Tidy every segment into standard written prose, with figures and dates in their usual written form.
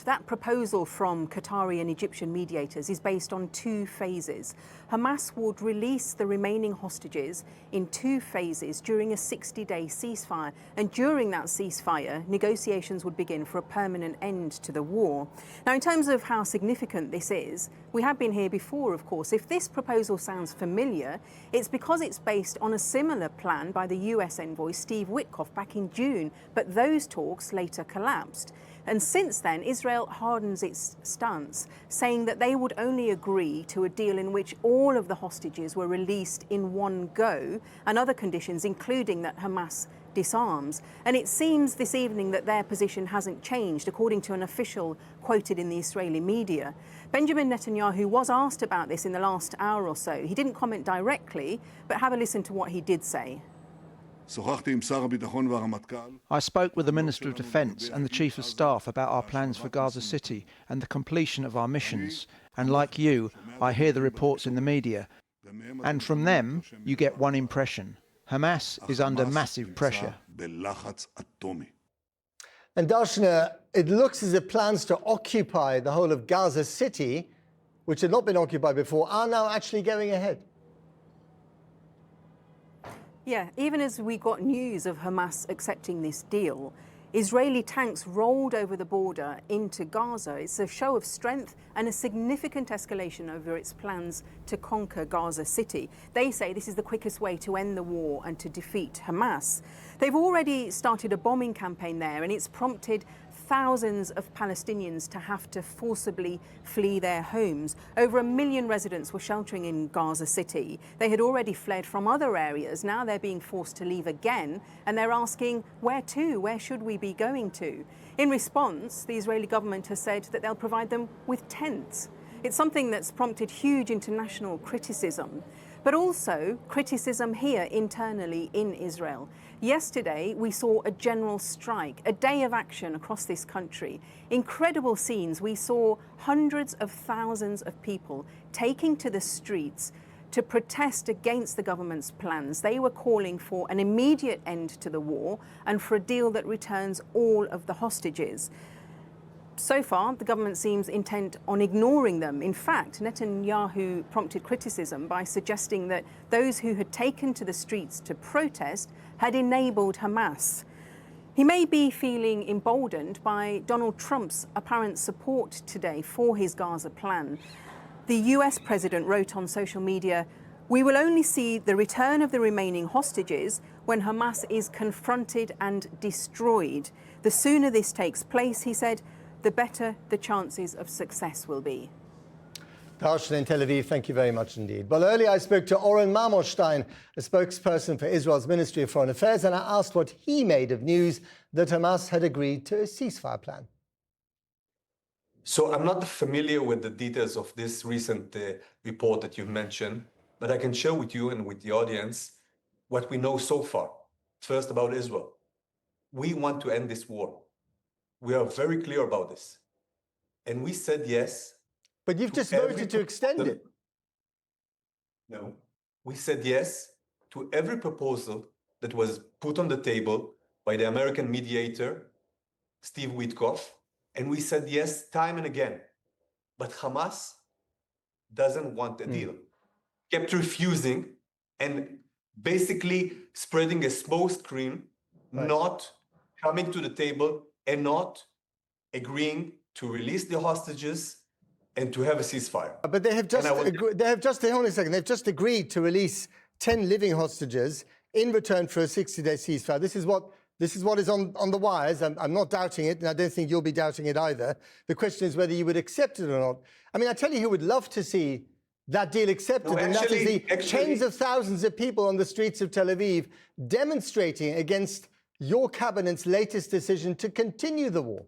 That proposal from Qatari and Egyptian mediators is based on 2 phases. Hamas would release the remaining hostages in 2 phases during a 60-day ceasefire. And during that ceasefire, negotiations would begin for a permanent end to the war. Now, in terms of how significant this is, we have been here before, of course. If this proposal sounds familiar, it's because it's based on a similar plan by the US envoy Steve Witkoff back in June. But those talks later collapsed. And since then, Israel hardens its stance, saying that they would only agree to a deal in which all of the hostages were released in one go, and other conditions, including that Hamas disarms. And it seems this evening that their position hasn't changed, according to an official quoted in the Israeli media. Benjamin Netanyahu was asked about this in the last hour or so. He didn't comment directly, but have a listen to what he did say. I spoke with the Minister of Defence and the Chief of Staff about our plans for Gaza City and the completion of our missions. And like you, I hear the reports in the media. And from them, you get one impression. Hamas is under massive pressure. And Darshana, it looks as if plans to occupy the whole of Gaza City, which had not been occupied before, are now actually going ahead. Yeah, even as we got news of Hamas accepting this deal, Israeli tanks rolled over the border into Gaza. It's a show of strength and a significant escalation over its plans to conquer Gaza City. They say this is the quickest way to end the war and to defeat Hamas. They've already started a bombing campaign there, and it's prompted thousands of Palestinians to have to forcibly flee their homes. Over 1 million residents were sheltering in Gaza City. They had already fled from other areas. Now they're being forced to leave again, and they're asking, where to? Where should we be going to? In response, the Israeli government has said that they'll provide them with tents. It's something that's prompted huge international criticism, but also criticism here internally in Israel. Yesterday, we saw a general strike, a day of action across this country. Incredible scenes. We saw hundreds of thousands of people taking to the streets to protest against the government's plans. They were calling for an immediate end to the war and for a deal that returns all of the hostages. So far, the government seems intent on ignoring them. In fact, Netanyahu prompted criticism by suggesting that those who had taken to the streets to protest had enabled Hamas. He may be feeling emboldened by Donald Trump's apparent support today for his Gaza plan. The US president wrote on social media, "We will only see the return of the remaining hostages when Hamas is confronted and destroyed. The sooner this takes place," he said, "the better the chances of success will be." Darshana in Tel Aviv, thank you very much indeed. Well, earlier I spoke to Oren Marmorstein, a spokesperson for Israel's Ministry of Foreign Affairs, and I asked what he made of news that Hamas had agreed to a ceasefire plan. So I'm not familiar with the details of this recent report that you've mentioned, but I can share with you and with the audience what we know so far. First, about Israel. We want to end this war. We are very clear about this. And we said yes. But you've just voted to extend it. No. We said yes to every proposal that was put on the table by the American mediator, Steve Witkoff. And we said yes time and again. But Hamas doesn't want a deal. Kept refusing and basically spreading a smokescreen, not coming to the table and not agreeing to release the hostages and to have a ceasefire. But they have just they've just agreed to release 10 living hostages in return for a 60-day ceasefire. This is what is on the wires. I'm not doubting it, and I don't think you'll be doubting it either. The question is whether you would accept it or not. I mean, I tell you who would love to see that deal accepted, and that is the tens of thousands of people on the streets of Tel Aviv demonstrating against your cabinet's latest decision to continue the war.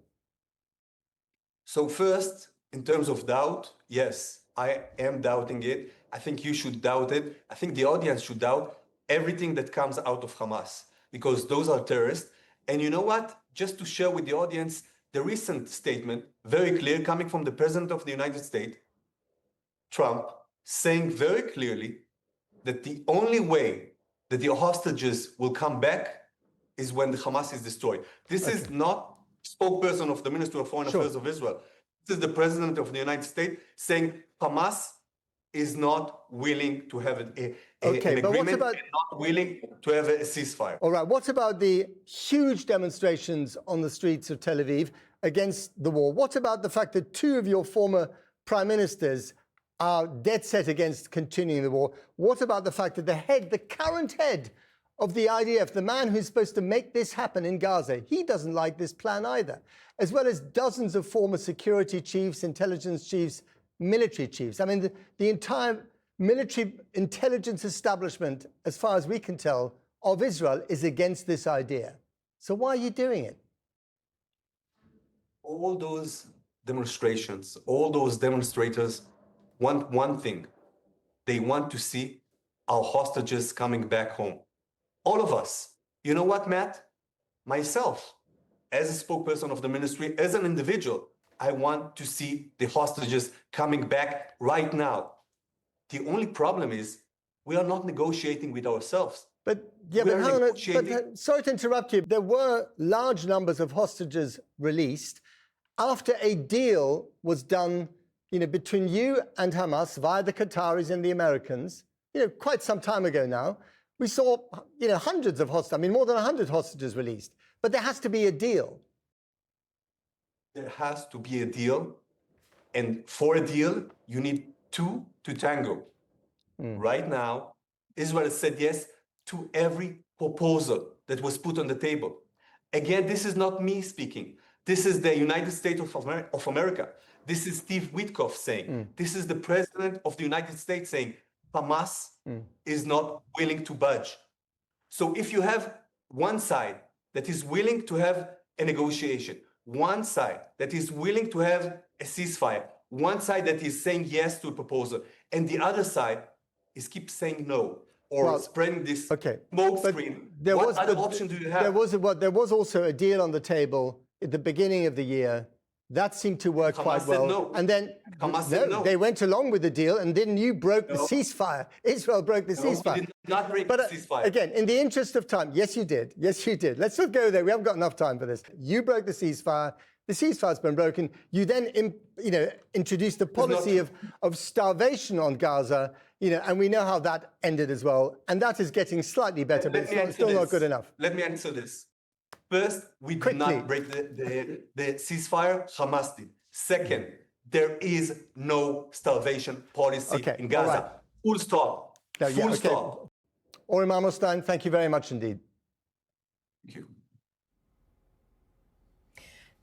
So first, in terms of doubt, yes, I am doubting it. I think you should doubt it. I think the audience should doubt everything that comes out of Hamas, because those are terrorists. And you know what? Just to share with the audience, the recent statement, very clear, coming from the President of the United States, Trump, saying very clearly that the only way that the hostages will come back is when the Hamas is destroyed. This is not spokesperson of the Ministry of Foreign Affairs of Israel. This is the President of the United States saying Hamas is not willing to have an agreement and not willing to have a ceasefire. All right, what about the huge demonstrations on the streets of Tel Aviv against the war? What about the fact that two of your former prime ministers are dead set against continuing the war? What about the fact that the current head of the IDF, the man who's supposed to make this happen in Gaza, he doesn't like this plan either, as well as dozens of former security chiefs, intelligence chiefs, military chiefs. I mean, the entire military intelligence establishment, as far as we can tell, of Israel is against this idea. So why are you doing it? All those demonstrations, all those demonstrators want one thing. They want to see our hostages coming back home. All of us. You know what, Matt? Myself, as a spokesperson of the ministry, as an individual, I want to see the hostages coming back right now. The only problem is we are not negotiating with ourselves. But sorry to interrupt you. There were large numbers of hostages released after a deal was done, between you and Hamas via the Qataris and the Americans, quite some time ago now. We saw, hundreds of hostages, more than 100 hostages released. But there has to be a deal. There has to be a deal. And for a deal, you need two to tango. Right now, Israel has said yes to every proposal that was put on the table. Again, this is not me speaking. This is the United States of America. This is Steve Witkoff saying. This is the President of the United States saying Hamas is not willing to budge. So if you have one side that is willing to have a negotiation, one side that is willing to have a ceasefire, one side that is saying yes to a proposal, and the other side is keep saying no, or spreading this smoke screen, what other option do you have? There was also a deal on the table at the beginning of the year. That seemed to work quite well. No. And then Hamas said no. They went along with the deal, and then you broke the ceasefire. Israel broke the ceasefire. We did not break the ceasefire. Again, in the interest of time, yes, you did. Yes, you did. Let's not go there. We haven't got enough time for this. You broke the ceasefire. The ceasefire's been broken. You then, introduced a policy of starvation on Gaza, and we know how that ended as well. And that is getting slightly better, but it's still not good enough. Let me answer this. First, we did not break the ceasefire. Hamas did. Second, there is no starvation policy in Gaza. Right. Full stop. Full stop. Oren Marmorstein, thank you very much indeed. Thank you.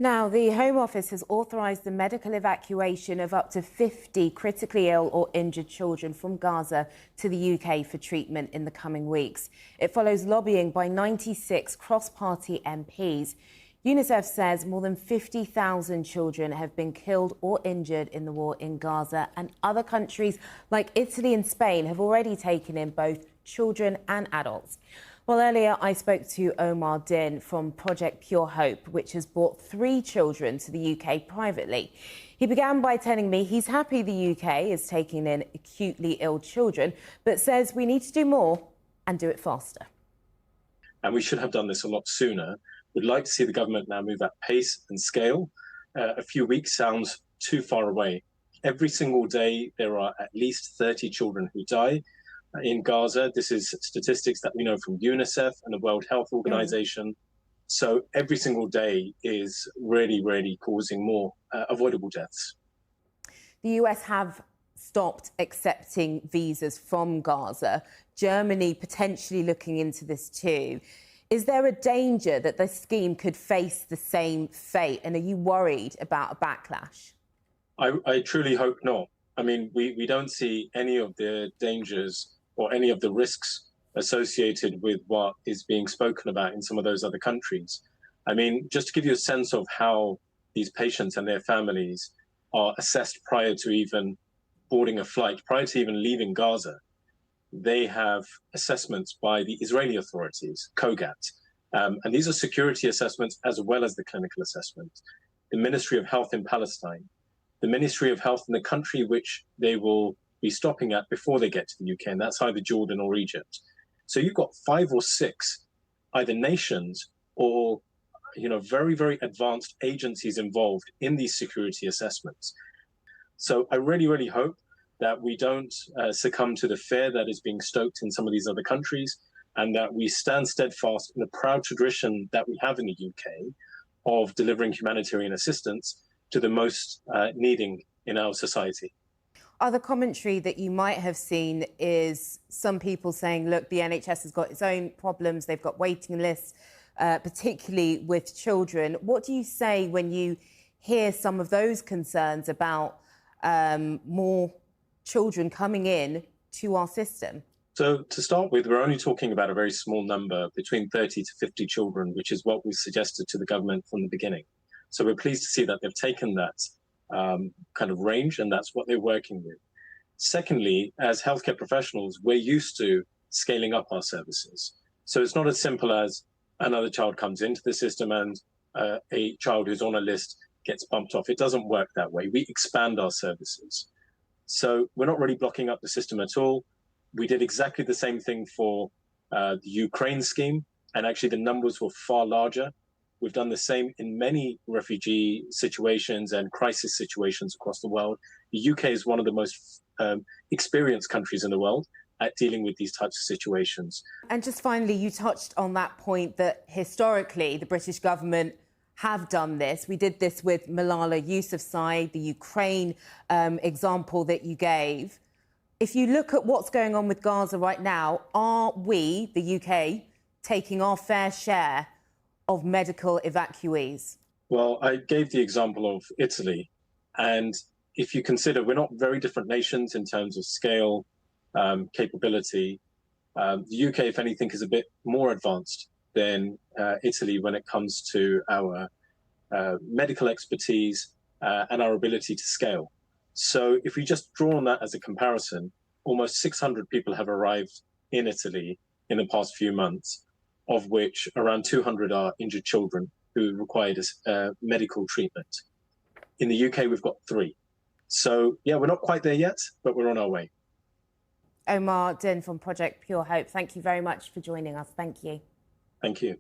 Now, the Home Office has authorised the medical evacuation of up to 50 critically ill or injured children from Gaza to the UK for treatment in the coming weeks. It follows lobbying by 96 cross-party MPs. UNICEF says more than 50,000 children have been killed or injured in the war in Gaza, and other countries like Italy and Spain have already taken in both children and adults. Well, earlier I spoke to Omar Din from Project Pure Hope, which has brought 3 children to the UK privately. He began by telling me he's happy the UK is taking in acutely ill children, but says we need to do more and do it faster. And we should have done this a lot sooner. We'd like to see the government now move at pace and scale. A few weeks sounds too far away. Every single day, there are at least 30 children who die in Gaza. This is statistics that we know from UNICEF and the World Health Organization. So every single day is really, really causing more avoidable deaths. The US have stopped accepting visas from Gaza. Germany potentially looking into this too. Is there a danger that the scheme could face the same fate? And are you worried about a backlash? I truly hope not. I mean, we don't see any of the dangers or any of the risks associated with what is being spoken about in some of those other countries. I mean, just to give you a sense of how these patients and their families are assessed prior to even boarding a flight, prior to even leaving Gaza, they have assessments by the Israeli authorities, COGAT. And these are security assessments as well as the clinical assessment. The Ministry of Health in Palestine, the Ministry of Health in the country which they will be stopping at before they get to the UK, and that's either Jordan or Egypt. So you've got 5 or 6 either nations or very, very advanced agencies involved in these security assessments. So I really, really hope that we don't succumb to the fear that is being stoked in some of these other countries, and that we stand steadfast in the proud tradition that we have in the UK of delivering humanitarian assistance to the most needing in our society. Other commentary that you might have seen is some people saying, look, the NHS has got its own problems, they've got waiting lists, particularly with children. What do you say when you hear some of those concerns about more children coming in to our system? So to start with, we're only talking about a very small number, between 30 to 50 children, which is what we suggested to the government from the beginning. So we're pleased to see that they've taken that kind of range, and that's what they're working with. Secondly, as healthcare professionals, we're used to scaling up our services. So it's not as simple as another child comes into the system and a child who's on a list gets bumped off. It doesn't work that way. We expand our services. So we're not really blocking up the system at all. We did exactly the same thing for the Ukraine scheme, and actually the numbers were far larger. We've done the same in many refugee situations and crisis situations across the world. The UK is one of the most experienced countries in the world at dealing with these types of situations. And just finally, you touched on that point that historically the British government have done this. We did this with Malala Yousafzai, the Ukraine example that you gave. If you look at what's going on with Gaza right now, are we, the UK, taking our fair share of medical evacuees? Well, I gave the example of Italy. And if you consider we're not very different nations in terms of scale, capability, the UK, if anything, is a bit more advanced than Italy when it comes to our medical expertise and our ability to scale. So if we just draw on that as a comparison, almost 600 people have arrived in Italy in the past few months, of which around 200 are injured children who required medical treatment. In the UK, we've got 3. So, yeah, we're not quite there yet, but we're on our way. Omar Din from Project Pure Hope, thank you very much for joining us. Thank you. Thank you.